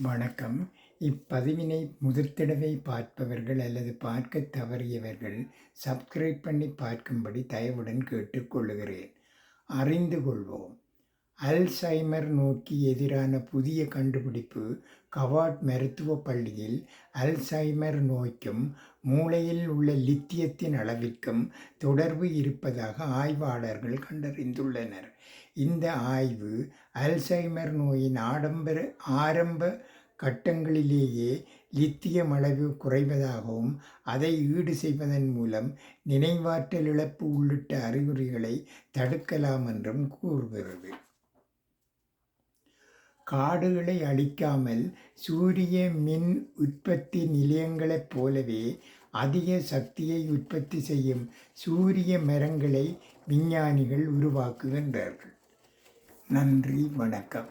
வணக்கம். இப்பதிவினை முதற்தடவை பார்ப்பவர்கள் அல்லது பார்க்கத் தவறியவர்கள் சப்ஸ்கிரைப் பண்ணி பார்க்கும்படி தயவுடன் கேட்டுக்கொள்கிறேன். அறிந்து கொள்வோம். அல்சைமர் நோய்க்கு எதிரான புதிய கண்டுபிடிப்பு. ஹவார்ட் மருத்துவப் பள்ளியில் அல்சைமர் நோய்க்கும் மூளையில் உள்ள லித்தியத்தின் அளவிற்கும் தொடர்பு இருப்பதாக ஆய்வாளர்கள் கண்டறிந்துள்ளனர். இந்த ஆய்வு அல்சைமர் நோயின் ஆரம்ப கட்டங்களிலேயே லித்தியம் அளவு குறைவதாகவும் அதை ஈடு செய்வதன் மூலம் நினைவாற்றல் இழப்பு உள்ளிட்ட அறிகுறிகளை தடுக்கலாம் என்றும் கூறுகிறது. காடுகளை அழிக்காமல் சூரிய மின் உற்பத்தி நிலையங்களைப் போலவே அதிக சக்தியை உற்பத்தி செய்யும் சூரிய மரங்களை விஞ்ஞானிகள் உருவாக்குகின்றார்கள். நன்றி, வணக்கம்.